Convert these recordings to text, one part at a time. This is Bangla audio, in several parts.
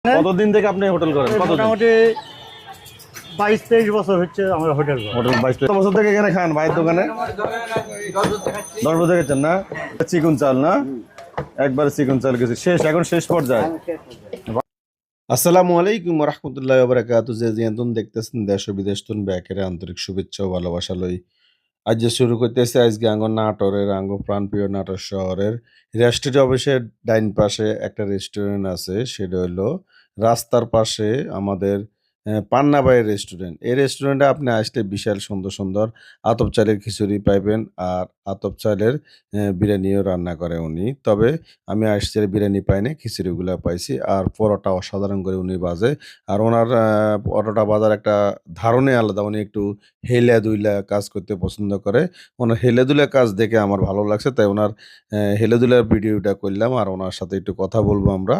কতদিন থেকে আপনি হোটেল করেন? মোটামুটি 22-23 বছর হচ্ছে আমরা হোটেল করি। হোটেল 22 বছর থেকে এখানে খান ভাইয়ের দোকানে? 10 বছর গেছেন না? চিকন চাল না, একবারে চিকন চাল গেছে শেষ, এখন শেষ পর্যায়ে। আসসালামু আলাইকুম রহমতুল্লাহি ওয়া বারাকাতুহু। যে যেহেতু দেখতেছেন দেশ ও বিদেশ তুন ব্যাকেরে আন্তরিক শুভেচ্ছা ও ভালোবাসা লই আজ যে শুরু করতেছে আজকে নাটোরের প্রাণপ্রিয় নাটোর শহরের রেস্টুরেন্ট অফিসের ডাইন পাশে একটা রেস্টুরেন্ট আছে, সেটা হলো রাস্তার পাশে আমাদের পান্না ভাইয়ের রেস্টুরেন্ট। এই রেস্টুরেন্টে আপনি আসলে বিশাল সুন্দর সুন্দর আতপ চালের খিচুড়ি পাইবেন, আর আতপ চালের বিরিয়ানিও রান্না করে উনি। তবে আমি আসছি বিরিয়ানি পাইনি, খিচুড়িগুলো পাইছি, আর পরোটা অসাধারণ করে উনি বাজে। আর ওনার পরোটা বাজার একটা ধারণাই আলাদা। উনি একটু হেলা দুইলা কাজ করতে পছন্দ করে। ওনার হেলে দুলা কাজ দেখে আমার ভালো লাগছে, তাই ওনার হেলে দুলার ভিডিওটা করলাম, আর ওনার সাথে একটু কথা বলবো আমরা।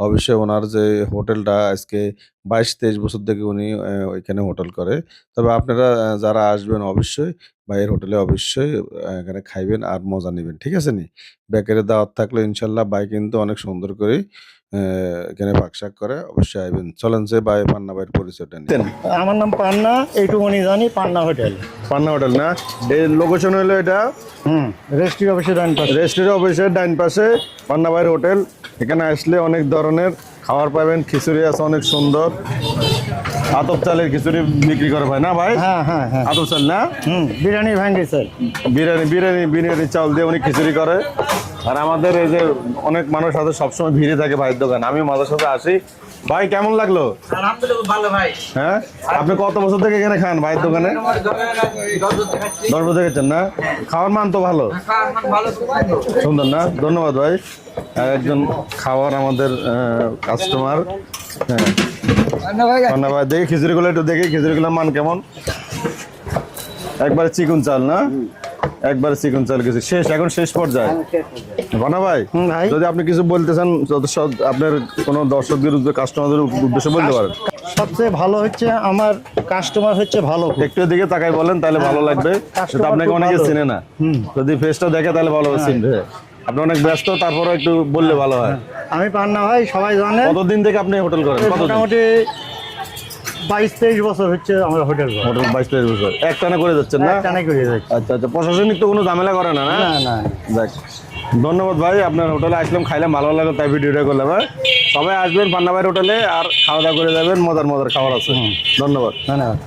অবশ্যই ওনার যে হোটেলটা আজকে 22-23 বছর থেকে উনি ওইখানে হোটেল করে। তবে আপনারা যারা আসবেন অবশ্যই ভাইয়ের হোটেলে অবশ্যই এখানে খাইবেন আর মজা নিবেন। ঠিক আছে নি? বেকারে দাওয়াত থাকলে ইনশাল্লাহ ভাই কিন্তু অনেক সুন্দর করে এখানে পাক-শাক করে। অবশ্যই আইবেন। চলেন যে ভাই পান্না ভাইয়ের পরিচয়টা নিই। আমার নাম পান্না, এইটুকুনি জানি পান্না হোটেল। পান্না হোটেল না? এই লোকেশন হলো এটা রেস্ট্রি অফিসের ডান পাশে। রেস্টুরেন্ট অফিসের ডাইন পাশে পান্না ভাইয়ের হোটেল। এখানে আসলে অনেক ধরনের খাবার পাবেন। খিচুড়ি আছে অনেক সুন্দর, আতপ চালের খিচুড়ি বিক্রি করে ভাই না ভাই? হ্যাঁ হ্যাঁ হ্যাঁ। আতপ চাল না? বিরিয়ানি ভাঙ্গি স্যার। বিরিয়ানি চাল দিয়ে উনি খিচুড়ি করে। আর আমাদের এই যে অনেক মানুষ আছে সবসময় ভিড়ে থাকে ভাইয়ের দোকান, আমি মাঝে সাথে আসি। ভাই কেমন লাগলো? আলহামদুলিল্লাহ ভালো ভাই। হ্যাঁ, আপনি কত বছর থেকে এখানে খান ভাইয়ের দোকানে? 10 বছর গেছেন না? খাওয়ার মান তো ভালো, সুন্দর না? ধন্যবাদ ভাই। আর একজন খাওয়ার আমাদের কাস্টমার। হ্যাঁ ধন্যবাদ। দেখি খিচুড়িগুলো একটু দেখি, খিচুড়িগুলোর মান কেমন? একবারে চিকন চাল না, একবারে চিকন চাল গেছে শেষ, এখন শেষ পর্যায়ে। ভানা ভাই, যদি আপনি কিছু বলতে চান আপনার কোনো দর্শকদের কাস্টমারদের উদ্দেশ্যে বলতে পারেন। সবচেয়ে ভালো হচ্ছে আমার কাস্টমার হচ্ছে ভালো। একটু দিকে তাকাই বলেন তাহলে ভালো লাগবে। সেটা আপনাকে অনেকে চেনে না, যদি ফেসটা দেখে তাহলে ভালো চিনবে। আপনি অনেক ব্যস্ত, তারপরে একটু বললে ভালো হয়। আমি পান্না ভাই, সবাই জানে। কতদিন থেকে আপনি হোটেল করেন? মোটামুটি 22-23 বছর হচ্ছে আমরা হোটেল করি। হোটেল 22-23 বছর একটানা করে যাচ্ছেন না? একটানা করে যাচ্ছি। আচ্ছা আচ্ছা, প্রশাসনিক তো কোনো ঝামেলা করে না? না না। দেখ, ধন্যবাদ ভাই। আপনার হোটেলে আসলাম, খাইলাম, ভালো লাগলো, তাই ভিডিওটা করলাম। হ্যাঁ, সবাই আসবেন পান্না ভাইয়ের হোটেলে আর খাওয়া দাওয়া করে যাবেন। মজার মজার খাবার আছে। ধন্যবাদ। ধন্যবাদ।